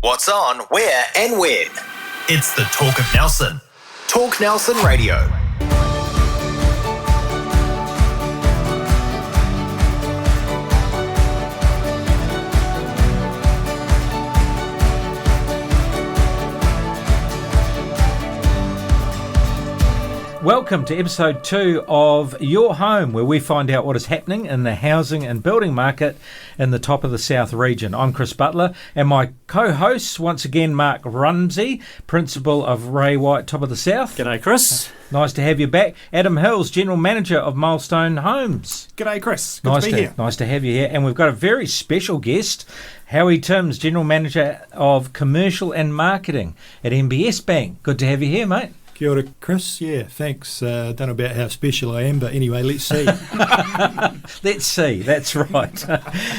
What's on, where and when. It's the Talk of Nelson. Talk Nelson Radio. Welcome to episode 2 of Your Home, where we find out what is happening in the housing and building market in the top of the South region. I'm Chris Butler, and my co-hosts, once again, Mark Rumsey, Principal of Ray White, Top of the South. G'day, Chris. Nice to have you back. Adam Hills, General Manager of Milestone Homes. G'day, Chris. Good to be here. Nice to have you here. And we've got a very special guest, Howie Timms, General Manager of Commercial and Marketing at MBS Bank. Good to have you here, mate. Kia ora, Chris. Yeah, thanks. Don't know about how special I am, but anyway, let's see. Let's see, that's right.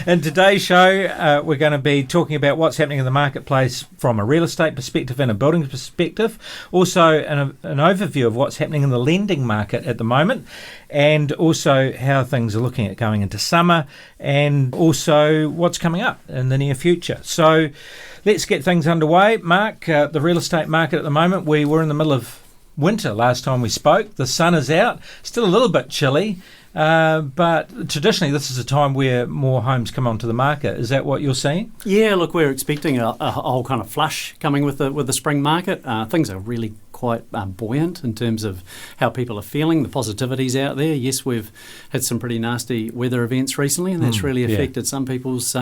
In today's show, we're going to be talking about what's happening in the marketplace from a real estate perspective and a building perspective. Also, an overview of what's happening in the lending market at the moment, and also how things are looking at going into summer, and also what's coming up in the near future. So let's get things underway. Mark, the real estate market at the moment, we were in the middle of winter last time we spoke. The sun is out, still a little bit chilly, but traditionally this is a time where more homes come onto the market. Is that what you're seeing? Yeah, look, we're expecting a whole kind of flush coming with the spring market. Things are really quite buoyant in terms of how people are feeling. The positivity's out there. Yes, we've had some pretty nasty weather events recently, and that's really affected some people's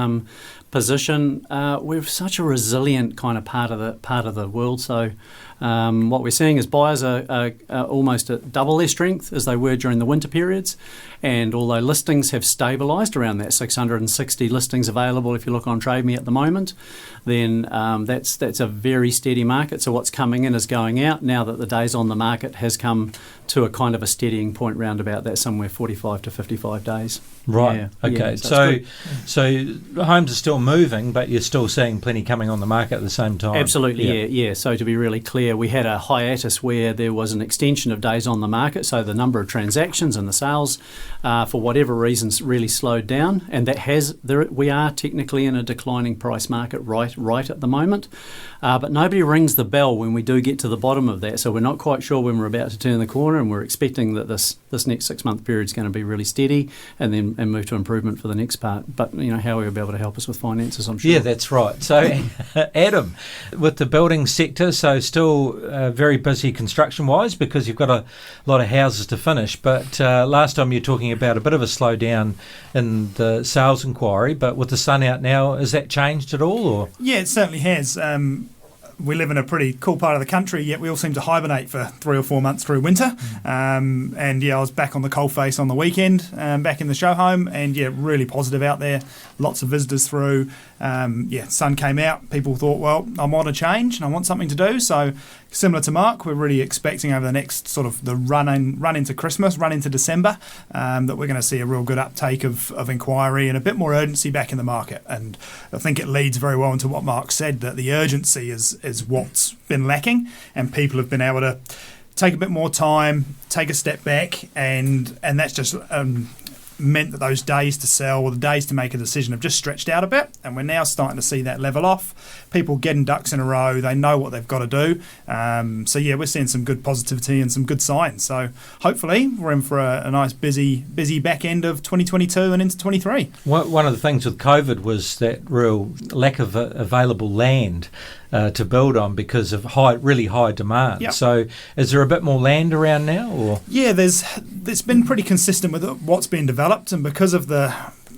position. We're such a resilient kind of part of the world, so what we're seeing is buyers are almost at double their strength as they were during the winter periods, and although listings have stabilised around that 660 listings available if you look on Trade Me at the moment, then that's a very steady market. So what's coming in is going out now that the days on the market has come to a kind of a steadying point round about that, somewhere 45 to 55 days. Right. Yeah. Okay. Yeah, so homes are still moving, but you're still seeing plenty coming on the market at the same time. Absolutely. Yeah. So to be really clear, we had a hiatus where there was an extension of days on the market, so the number of transactions and the sales, for whatever reasons, really slowed down, and we are technically in a declining price market right at the moment. But nobody rings the bell when we do get to the bottom of that, so we're not quite sure when we're about to turn the corner, and we're expecting that this next 6-month period is going to be really steady and then move to improvement for the next part. But Howie will be able to help us with finances, I'm sure. Yeah, that's right. So Adam, with the building sector, so still very busy construction-wise because you've got a lot of houses to finish, but last time you were talking about a bit of a slowdown in the sales inquiry, but with the sun out now, has that changed at all? Or? Yeah, it certainly has. We live in a pretty cool part of the country, yet we all seem to hibernate for 3 or 4 months through winter. And I was back on the coalface on the weekend, back in the show home, and really positive out there. Lots of visitors through. Sun came out. People thought, well, I'm on a change and I want something to do. So similar to Mark, we're really expecting over the next sort of the run into Christmas, run into December, that we're going to see a real good uptake of inquiry and a bit more urgency back in the market. And I think it leads very well into what Mark said, that the urgency is what's been lacking, and people have been able to take a bit more time, take a step back, and that's just meant that those days to sell or the days to make a decision have just stretched out a bit, and we're now starting to see that level off. People getting ducks in a row, they know what they've got to do. We're seeing some good positivity and some good signs. So hopefully we're in for a nice busy back end of 2022 and into 23. One of the things with COVID was that real lack of available land to build on because of really high demand. Yep. So is there a bit more land around now? Or? Yeah, it's been pretty consistent with what's been developed, and because of the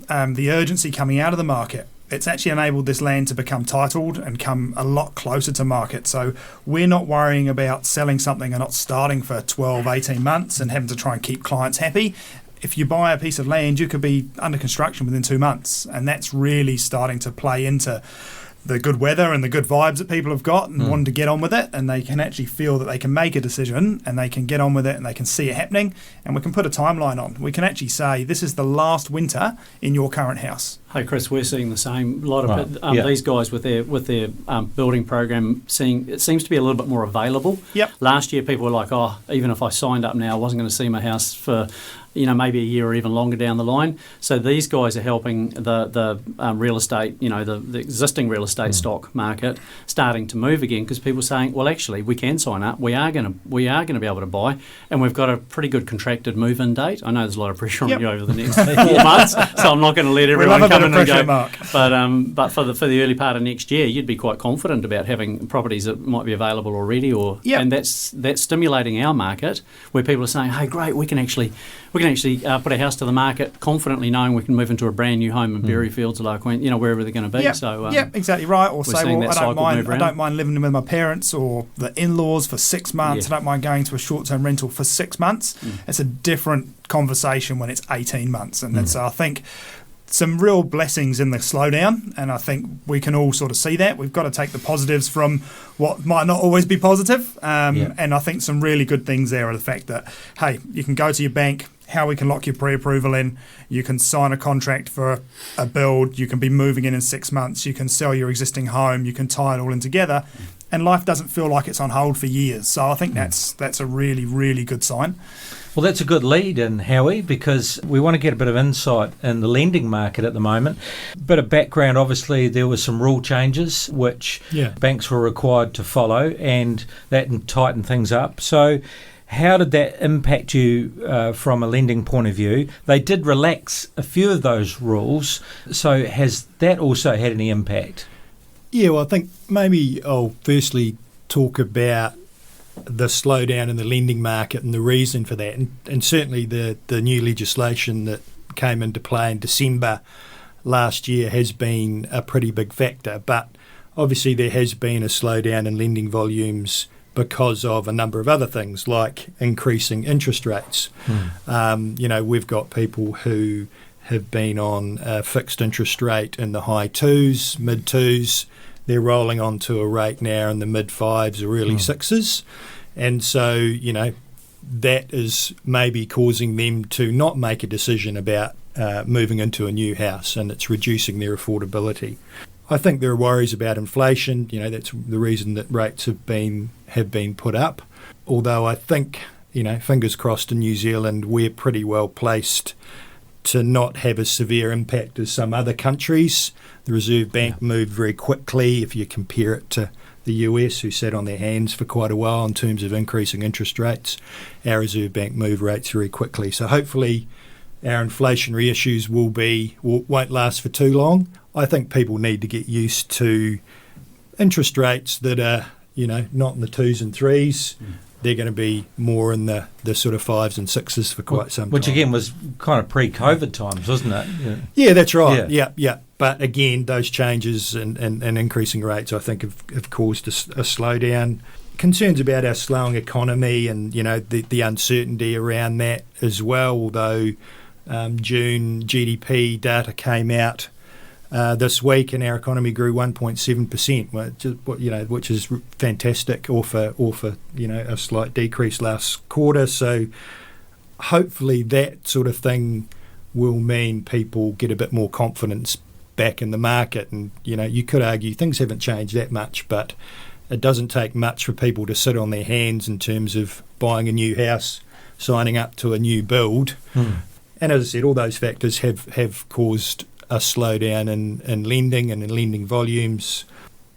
urgency coming out of the market, it's actually enabled this land to become titled and come a lot closer to market. So we're not worrying about selling something and not starting for 12, 18 months and having to try and keep clients happy. If you buy a piece of land, you could be under construction within 2 months, and that's really starting to play into the good weather and the good vibes that people have got and wanting to get on with it, and they can actually feel that they can make a decision and they can get on with it and they can see it happening, and we can put a timeline on. We can actually say this is the last winter in your current house. Hey Chris, we're seeing the same. A lot of these guys with their building program, it seems to be a little bit more available. Yep. Last year people were like, even if I signed up now, I wasn't going to see my house for maybe a year or even longer down the line. So these guys are helping the real estate, the existing real estate stock market starting to move again, because people are saying, well, actually, we can sign up. We are going to be able to buy, and we've got a pretty good contracted move-in date. I know there's a lot of pressure on you over the next 4 months, so I'm not going to let everyone come in and go. Mark. But for the early part of next year, you'd be quite confident about having properties that might be available already, and that's stimulating our market, where people are saying, hey, great, we can actually put a house to the market confidently, knowing we can move into a brand new home in Berryfields or wherever they're going to be. Yep. So exactly right. Or say, well, I don't don't mind living with my parents or the in-laws for 6 months. I don't mind going to a short-term rental for 6 months. It's a different conversation when it's 18 months, and that's I think some real blessings in the slowdown, and I think we can all sort of see that. We've got to take the positives from what might not always be positive, and I think some really good things there are the fact that, hey, you can go to your bank, how we can lock your pre-approval in, you can sign a contract for a build, you can be moving in 6 months, you can sell your existing home, you can tie it all in together, and life doesn't feel like it's on hold for years. So I think that's a really, really good sign. Well, that's a good lead in, Howie, because we want to get a bit of insight in the lending market at the moment. Bit of background, obviously, there were some rule changes which banks were required to follow, and that tightened things up. So how did that impact you from a lending point of view? They did relax a few of those rules, so has that also had any impact? Yeah, well, I think maybe I'll firstly talk about the slowdown in the lending market and the reason for that, and certainly the new legislation that came into play in December last year has been a pretty big factor. But obviously there has been a slowdown in lending volumes because of a number of other things, like increasing interest rates. We've got people who have been on a fixed interest rate in the high twos, mid twos. They're rolling onto a rate now in the mid fives or early sixes. And so, that is maybe causing them to not make a decision about moving into a new house, and it's reducing their affordability. I think there are worries about inflation. That's the reason that rates have been put up. Although I think, fingers crossed in New Zealand, we're pretty well placed to not have a severe impact as some other countries. The Reserve Bank moved very quickly if you compare it to the US, who sat on their hands for quite a while in terms of increasing interest rates. Our Reserve Bank moved rates very quickly. So hopefully our inflationary issues won't last for too long. I think people need to get used to interest rates that are, not in the twos and threes. They're going to be more in the sort of fives and sixes for quite some time. Which again was kind of pre-COVID times, wasn't it? Yeah, that's right. Yeah. But again, those changes and increasing rates, I think, have caused a slowdown. Concerns about our slowing economy and, the uncertainty around that as well, although June GDP data came out this week, and our economy grew 1.7%, which is fantastic, or for a slight decrease last quarter. So hopefully that sort of thing will mean people get a bit more confidence back in the market. And you could argue things haven't changed that much, but it doesn't take much for people to sit on their hands in terms of buying a new house, signing up to a new build. And as I said, all those factors have caused a slowdown in lending and in lending volumes.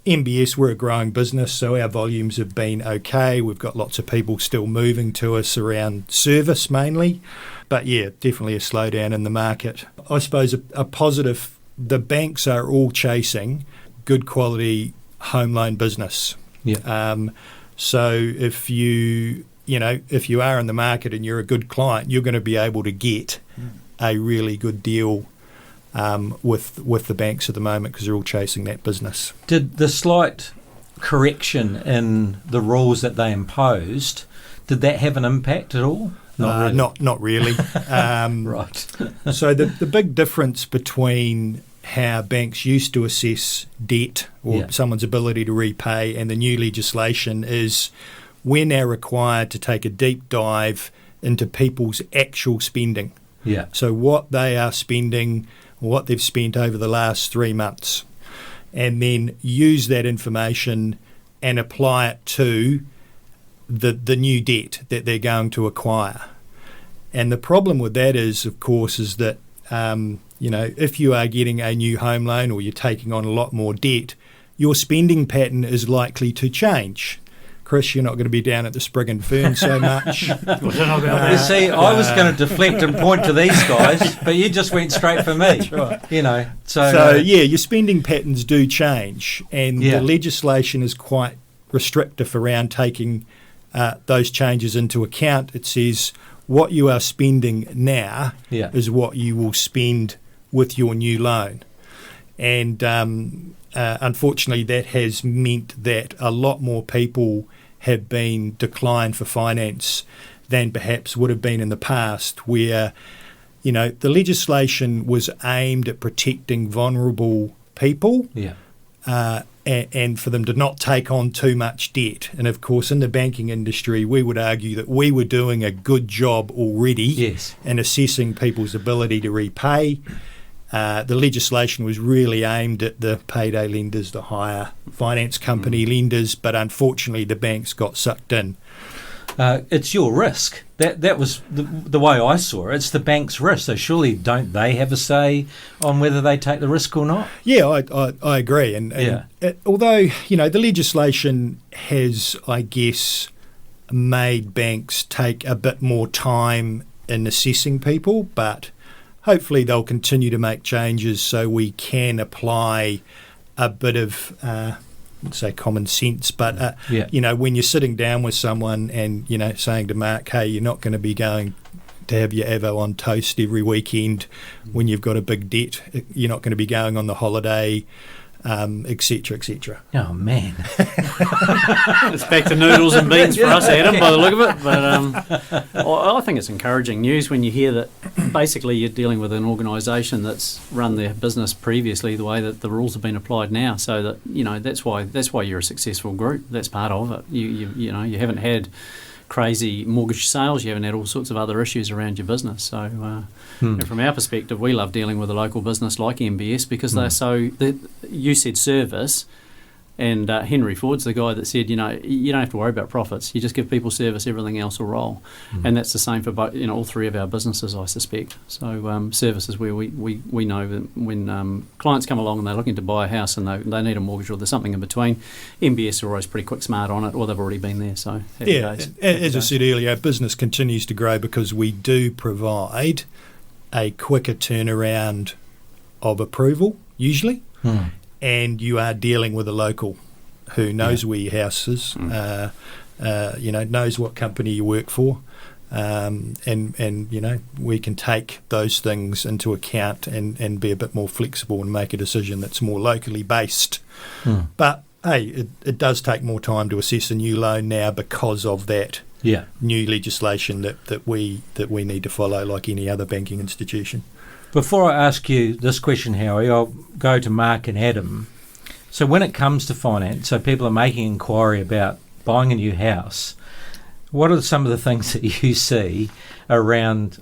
MBS, we're a growing business, so our volumes have been okay. We've got lots of people still moving to us around service mainly. But yeah, definitely a slowdown in the market. I suppose a positive, the banks are all chasing good quality home loan business. So if you are in the market and you're a good client, you're going to be able to get a really good deal with the banks at the moment, because they're all chasing that business. Did the slight correction in the rules that they imposed, did that have an impact at all? Not really. Right. So the big difference between how banks used to assess debt or someone's ability to repay and the new legislation is we're now required to take a deep dive into people's actual spending. So what they are spending, what they've spent over the last 3 months, and then use that information and apply it to the new debt that they're going to acquire. And the problem with that is, of course, is that, if you are getting a new home loan or you're taking on a lot more debt, your spending pattern is likely to change. Chris, you're not going to be down at the Sprig and Fern so much. You see, I was going to deflect and point to these guys, but you just went straight for me. That's right. So your spending patterns do change, and the legislation is quite restrictive around taking those changes into account. It says what you are spending now is what you will spend with your new loan. And unfortunately, that has meant that a lot more people have been declined for finance than perhaps would have been in the past, where, the legislation was aimed at protecting vulnerable people and for them to not take on too much debt. And, of course, in the banking industry, we would argue that we were doing a good job already in assessing people's ability to repay. The legislation was really aimed at the payday lenders, the hire finance company lenders, but unfortunately the banks got sucked in. It's your risk. That was the way I saw it. It's the bank's risk. So surely don't they have a say on whether they take the risk or not? Yeah, I agree. And although, the legislation has, I guess, made banks take a bit more time in assessing people, but hopefully they'll continue to make changes so we can apply a bit of, say, common sense. But, when you're sitting down with someone and, saying to Mark, hey, you're not going to be going to have your Avo on toast every weekend when you've got a big debt. You're not going to be going on the holiday, et cetera, et cetera. Oh, man. It's back to noodles and beans for us, Adam, by the look of it. But I think it's encouraging news when you hear that basically you're dealing with an organisation that's run their business previously the way that the rules have been applied now. So that, that's why you're a successful group. That's part of it. You haven't had crazy mortgage sales, you haven't had all sorts of other issues around your business. So from our perspective, we love dealing with a local business like MBS because you said service, and Henry Ford's the guy that said, you don't have to worry about profits, you just give people service, everything else will roll. And that's the same for all three of our businesses, I suspect. So service is where we know that when clients come along and they're looking to buy a house and they need a mortgage or there's something in between, MBS are always pretty quick smart on it, or they've already been there. So as I said earlier, business continues to grow because we do provide a quicker turnaround of approval, usually. And you are dealing with a local who knows where your house is, knows what company you work for, and we can take those things into account and be a bit more flexible and make a decision that's more locally based. But hey, it does take more time to assess a new loan now because of that new legislation that we need to follow like any other banking institution. Before I ask you this question, Howie, I'll go to Mark and Adam. So when it comes to finance, so people are making inquiry about buying a new house, what are some of the things that you see around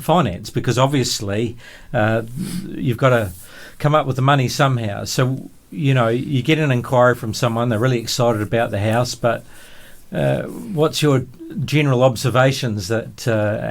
finance? Because obviously you've got to come up with the money somehow. So, you get an inquiry from someone, they're really excited about the house, but what's your general observations that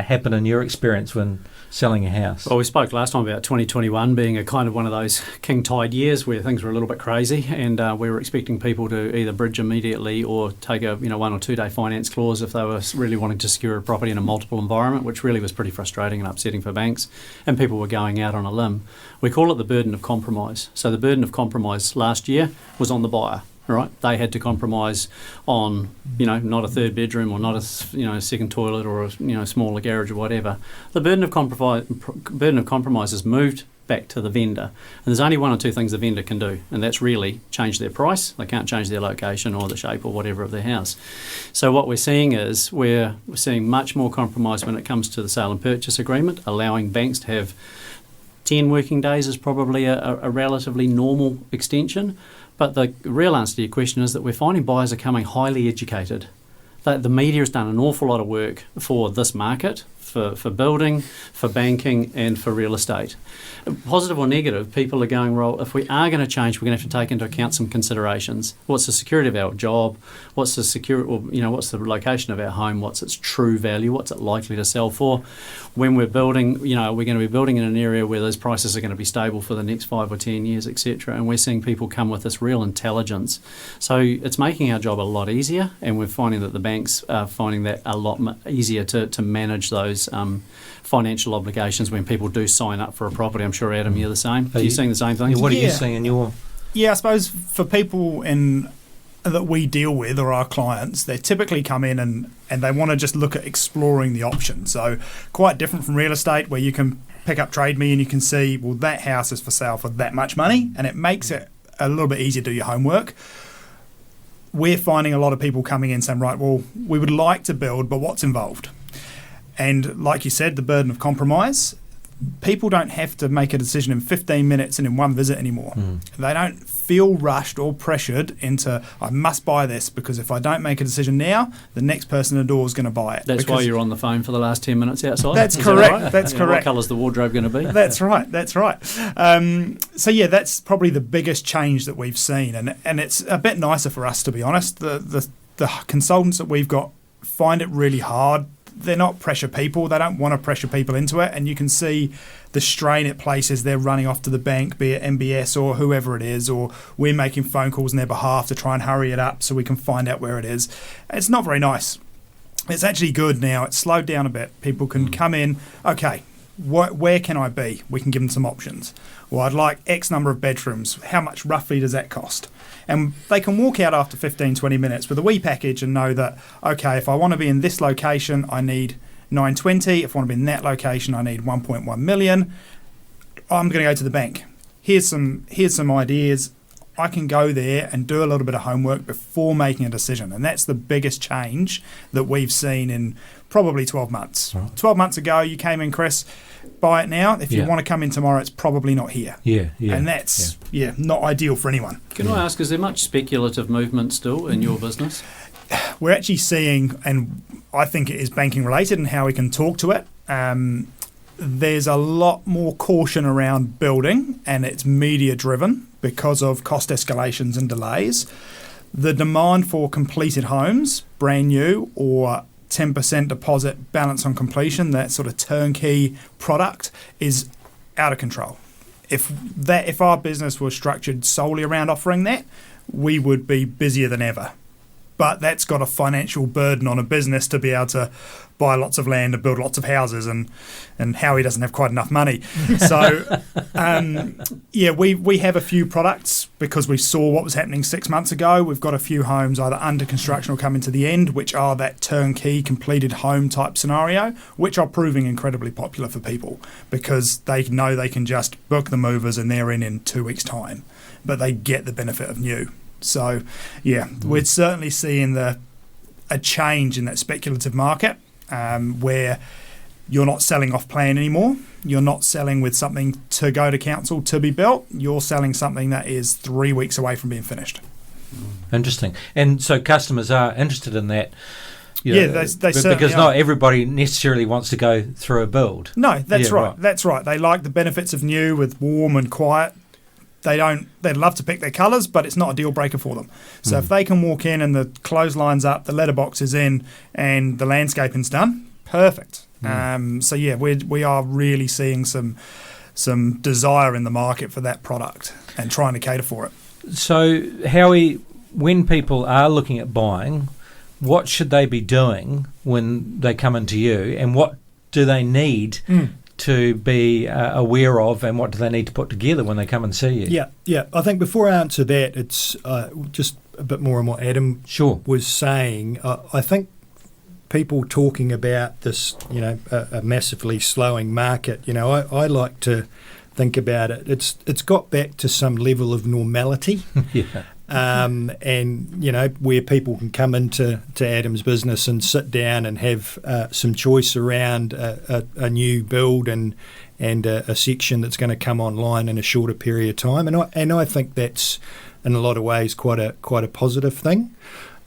happen in your experience when selling a house? Well, we spoke last time about 2021 being a kind of one of those king tide years where things were a little bit crazy, and we were expecting people to either bridge immediately or take a 1 or 2 day finance clause if they were really wanting to secure a property in a multiple environment, which really was pretty frustrating and upsetting for banks, and people were going out on a limb. We call it the burden of compromise. So the burden of compromise last year was on the buyer. Right, they had to compromise on, not a third bedroom or not a, second toilet or a, smaller garage or whatever. The burden of compromise has moved back to the vendor, and there's only 1 or 2 things the vendor can do, and that's really change their price. They can't change their location or the shape or whatever of their house. So what we're seeing is we're seeing much more compromise when it comes to the sale and purchase agreement, allowing banks to have 10 working days is probably a relatively normal extension. But the real answer to your question is that we're finding buyers are coming highly educated. The media has done an awful lot of work for this market for building, for banking, and for real estate. Positive or negative, people are going, well, if we are going to change, we're going to have to take into account some considerations. What's the security of our job? What's the what's the location of our home? What's its true value? What's it likely to sell for? When we're building, we're going to be building in an area where those prices are going to be stable for the next 5 or 10 years, etc. And we're seeing people come with this real intelligence. So it's making our job a lot easier, and we're finding that the banks are finding that a lot easier to manage those financial obligations when people do sign up for a property. I'm sure, Adam, you're the same. Are you seeing the same thing? What are you seeing in your... Yeah, I suppose for people that we deal with, or our clients, they typically come in and they want to just look at exploring the options. So quite different from real estate, where you can pick up Trade Me and you can see, well, that house is for sale for that much money, and it makes it a little bit easier to do your homework. We're finding a lot of people coming in saying, right, well, we would like to build, but what's involved? And like you said, the burden of compromise. People don't have to make a decision in 15 minutes and in one visit anymore. They don't feel rushed or pressured into, I must buy this, because if I don't make a decision now, the next person at the door is going to buy it. That's why you're on the phone for the last 10 minutes outside? That's is correct. That right? That's correct. What colour's the wardrobe going to be? That's right. So yeah, that's probably the biggest change that we've seen, and it's a bit nicer for us, to be honest. The consultants that we've got find it really hard. They're not pressure people. They don't want to pressure people into it. And you can see the strain it places. They're running off to the bank, be it MBS or whoever it is, or we're making phone calls on their behalf to try and hurry it up so we can find out where it is. It's not very nice. It's actually good now. It's slowed down a bit. People can come in, okay, where can I be? We can give them some options. Well, I'd like X number of bedrooms. How much roughly does that cost? And they can walk out after 15, 20 minutes with a wee package and know that, okay, if I want to be in this location, I need 920. If I want to be in that location, I need 1.1 million. I'm going to go to the bank. Here's some ideas. I can go there and do a little bit of homework before making a decision. And that's the biggest change that we've seen in probably 12 months. Right. 12 months ago, you came in, Chris, buy it now. If you want to come in tomorrow, it's probably not here. Yeah. And that's not ideal for anyone. Can I ask, is there much speculative movement still in your business? We're actually seeing, and I think it is banking related and how we can talk to it, there's a lot more caution around building, and it's media driven because of cost escalations and delays. The demand for completed homes, brand new, or 10% deposit balance on completion, that sort of turnkey product, is out of control. If our business was structured solely around offering that, we would be busier than ever. But that's got a financial burden on a business to be able to buy lots of land and build lots of houses, and Howie doesn't have quite enough money. So, we have a few products because we saw what was happening 6 months ago. We've got a few homes either under construction or coming to the end, which are that turnkey completed home type scenario, which are proving incredibly popular for people because they know they can just book the movers and they're in 2 weeks' time, but they get the benefit of new. So, we're certainly seeing a change in that speculative market where you're not selling off plan anymore. You're not selling with something to go to council to be built. You're selling something that is 3 weeks away from being finished. Interesting. And so customers are interested in that. They certainly because are. not everybody necessarily wants to go through a build. No, that's right. That's right. They like the benefits of new with warm and quiet. They'd love to pick their colours, but it's not a deal breaker for them. So if they can walk in and the clothesline's up, the letterbox is in, and the landscaping's done, perfect. We are really seeing some desire in the market for that product and trying to cater for it. So, Howie, when people are looking at buying, what should they be doing when they come into you, and what do they need to be aware of, and what do they need to put together when they come and see you? Yeah. I think before I answer that, it's just a bit more on what Adam was saying. I think people talking about this, a massively slowing market, I like to think about it. It's got back to some level of normality. And where people can come into Adam's business and sit down and have some choice around a new build and a section that's going to come online in a shorter period of time. And I think that's in a lot of ways quite a positive thing.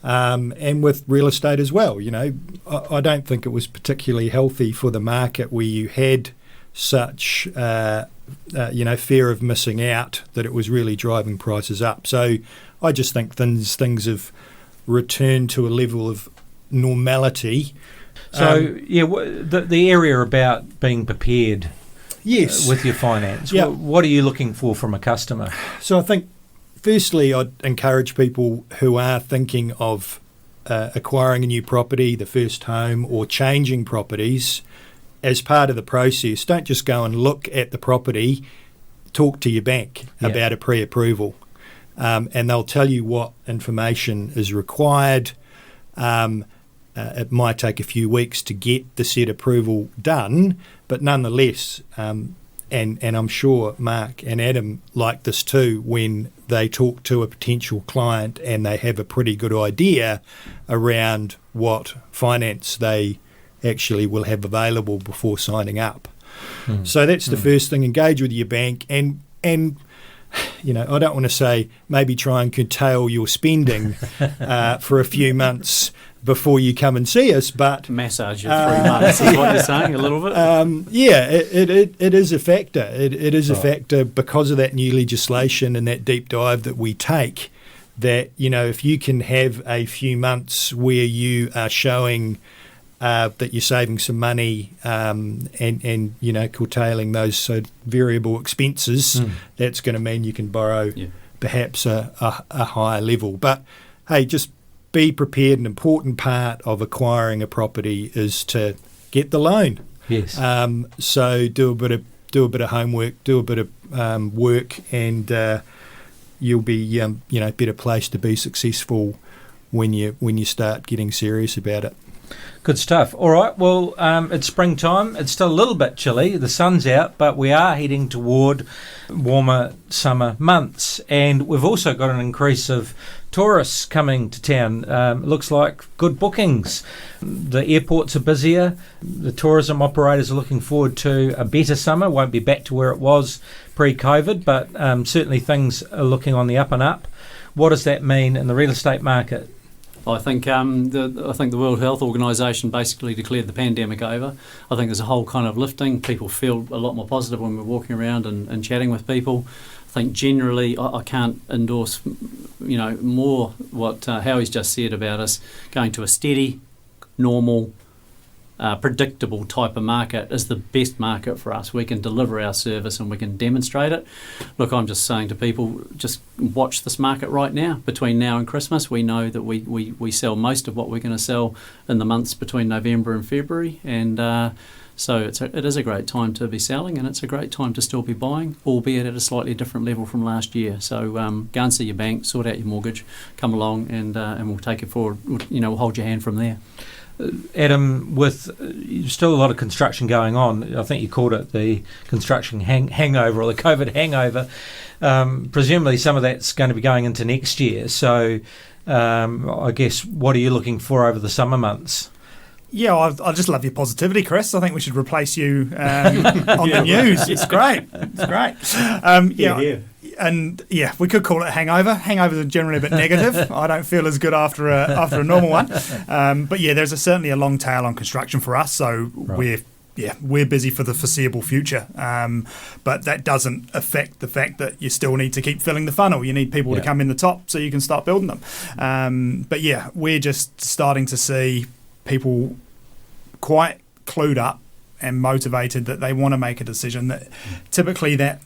And with real estate as well, I don't think it was particularly healthy for the market where you had such fear of missing out that it was really driving prices up. So I just think things have returned to a level of normality. So the area about being prepared, yes, with your finance. Yeah. What are you looking for from a customer? So I think, firstly, I'd encourage people who are thinking of acquiring a new property, the first home, or changing properties, as part of the process, don't just go and look at the property, talk to your bank about a pre-approval. And they'll tell you what information is required. It might take a few weeks to get the said approval done, but nonetheless, and I'm sure Mark and Adam like this too, when they talk to a potential client and they have a pretty good idea around what finance they actually will have available before signing up. So that's the first thing. Engage with your bank, and I don't want to say maybe try and curtail your spending for a few months before you come and see us, but massage you 3 months is what you're saying, a little bit. It is a factor. It is a factor because of that new legislation and that deep dive that we take. That if you can have a few months where you are showing that you're saving some money and curtailing those variable expenses, that's going to mean you can borrow perhaps a higher level. But hey, just be prepared. An important part of acquiring a property is to get the loan. Yes. So do a bit of homework, do a bit of work, and you'll be better placed to be successful when you start getting serious about it. Good stuff. All right, well, it's springtime. It's still a little bit chilly. The sun's out, but we are heading toward warmer summer months. And we've also got an increase of tourists coming to town. Looks like good bookings. The airports are busier. The tourism operators are looking forward to a better summer. Won't be back to where it was pre-COVID, but certainly things are looking on the up and up. What does that mean in the real estate market? I think the World Health Organisation basically declared the pandemic over. I think there's a whole kind of lifting. People feel a lot more positive when we're walking around and chatting with people. I think generally I can't endorse, more what Howie's just said about us going to a steady, normal, predictable type of market is the best market for us. We can deliver our service and we can demonstrate it. Look, I'm just saying to people, just watch this market right now. Between now and Christmas, we know that we sell most of what we're going to sell in the months between November and February, and so it is a great time to be selling, and it's a great time to still be buying, albeit at a slightly different level from last year. So go and see your bank, sort out your mortgage, come along, and we'll take it forward. We'll hold your hand from there. Adam, with still a lot of construction going on, I think you called it the construction hangover or the COVID hangover. Presumably some of that's going to be going into next year. So I guess, what are you looking for over the summer months? Yeah, I just love your positivity, Chris. I think we should replace you on the news. It's great. It's great. And we could call it a hangover. Hangovers are generally a bit negative. I don't feel as good after a normal one. But there's certainly a long tail on construction for us. So we're busy for the foreseeable future. But that doesn't affect the fact that you still need to keep filling the funnel. You need people to come in the top so you can start building them. But we're just starting to see people quite clued up and motivated that they want to make a decision. That typically that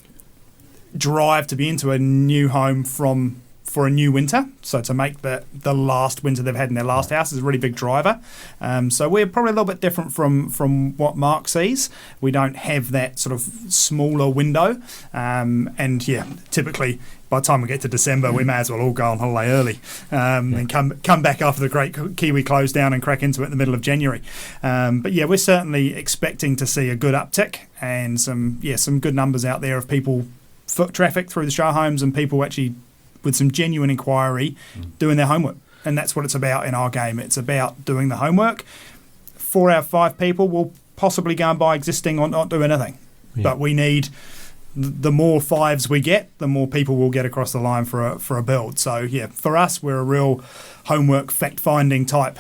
drive to be into a new home for a new winter, so to make the last winter they've had in their last house is a really big driver. So we're probably a little bit different from what Mark sees. We don't have that sort of smaller window, and typically by the time we get to December, we may as well all go on holiday early and come back after the great Kiwi close down and crack into it in the middle of January. But we're certainly expecting to see a good uptick and some good numbers out there of people, foot traffic through the show homes, and people actually with some genuine inquiry doing their homework. And that's what it's about in our game. It's about doing the homework. 4 out of 5 people will possibly go and buy existing or not do anything. But we need the more fives we get, the more people will get across the line for a build. So yeah, for us, we're a real homework fact-finding type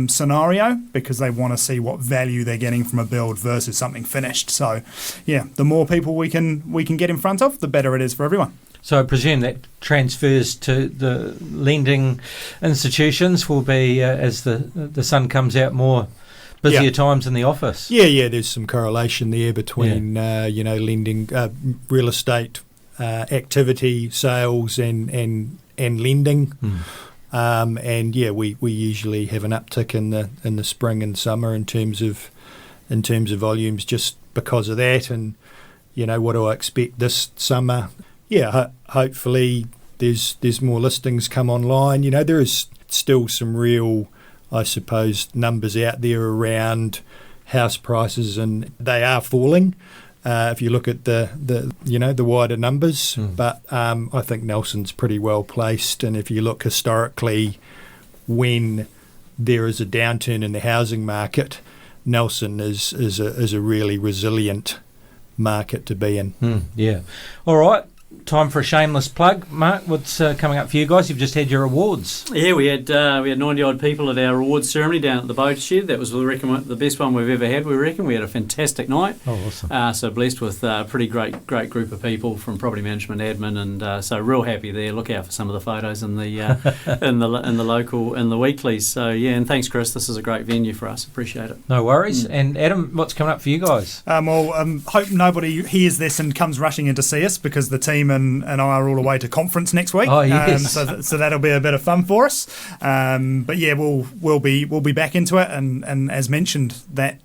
scenario, because they want to see what value they're getting from a build versus something finished. So yeah, the more people we can get in front of, the better it is for everyone. So I presume that transfers to the lending institutions will be as the sun comes out, more busier times in the office. Yeah, there's some correlation there between lending, real estate activity, sales, and lending. We usually have an uptick in the spring and summer in terms of volumes, just because of that. And what do I expect this summer? Yeah, hopefully there's more listings come online. There is still some real, I suppose, numbers out there around house prices, and they are falling. If you look at the wider numbers, but I think Nelson's pretty well placed. And if you look historically, when there is a downturn in the housing market, Nelson is a really resilient market to be in. Yeah. All right. Time for a shameless plug. Mark, what's coming up for you guys? You've just had your awards. Yeah, we had 90 odd people at our awards ceremony down at the boat shed. That was the best one we've ever had. We reckon we had a fantastic night. Oh, awesome! So blessed with a pretty great group of people from property management, admin, and so real happy there. Look out for some of the photos in the in the local and the weeklies. So yeah, and thanks, Chris. This is a great venue for us. Appreciate it. No worries. And Adam, what's coming up for you guys? Hope nobody hears this and comes rushing in to see us, because the team and I are all away to conference next week. Oh yes. So that'll be a bit of fun for us. But yeah, we'll be back into it, and as mentioned, that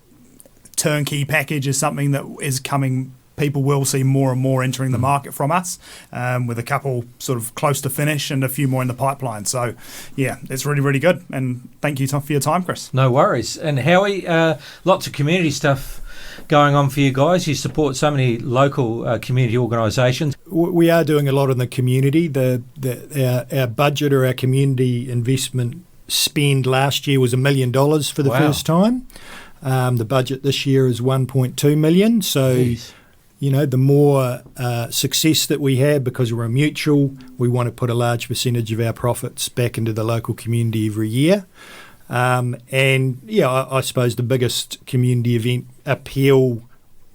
turnkey package is something that is coming. People will see more and more entering the market from us, with a couple sort of close to finish and a few more in the pipeline. So yeah, it's really, really good. And thank you for your time, Chris. No worries. And Howie, lots of community stuff going on for you guys. You support so many local community organisations. We are doing a lot in the community. Our budget, or our community investment spend last year, was $1 million for the first time. The budget this year is $1.2 million. So, Jeez. The more success that we have, because we're a mutual, we want to put a large percentage of our profits back into the local community every year. I suppose the biggest community event appeal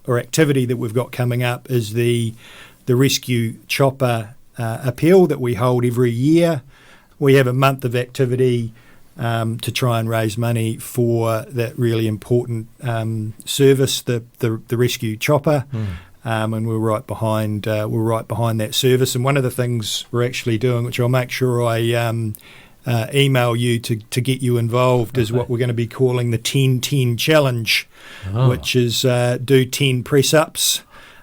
or activity that we've got coming up is the Rescue Chopper appeal that we hold every year. We have a month of activity to try and raise money for that really important service, the Rescue Chopper. And we're right behind that service. And one of the things we're actually doing, which I'll make sure I email you to get you involved, is what we're going to be calling the 10-10 challenge, which is do 10 press-ups.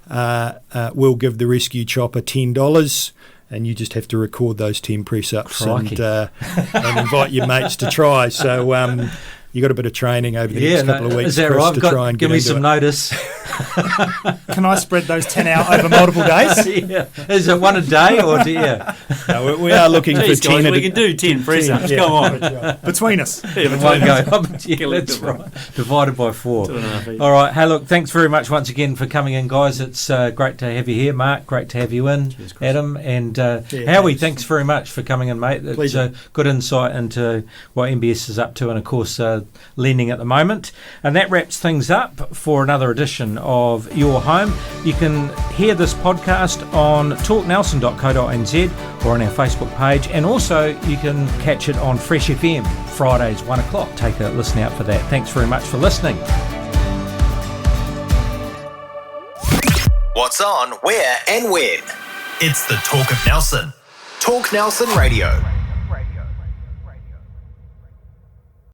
We'll give the Rescue Chopper $10, and you just have to record those 10 press-ups and invite your mates to try. So you got a bit of training over the next couple of weeks. Is that Chris, right? to try and give me some notice. Can I spread those 10 out over multiple days? Yeah. Is it one a day, or do you? No, we are looking for 10. Guys, we can do 10 press-ups. Come on. Between us. One go. That's right. Divided by 4. 2.5 each. All right. Hey, look, thanks very much once again for coming in, guys. It's great to have you here, Mark. Great to have you in, Cheers, Chris. Adam. And Howie, thanks very much for coming in, mate. It's Pleasure. good insight into what MBS is up to, and, of course, lending at the moment. And that wraps things up for another edition of Your Home. You can hear this podcast on talknelson.co.nz or on our Facebook page, and also you can catch it on Fresh FM Fridays 1 o'clock. Take a listen out for that. Thanks very much for listening. What's on, where, and when? It's the Talk of Nelson. Talk Nelson Radio.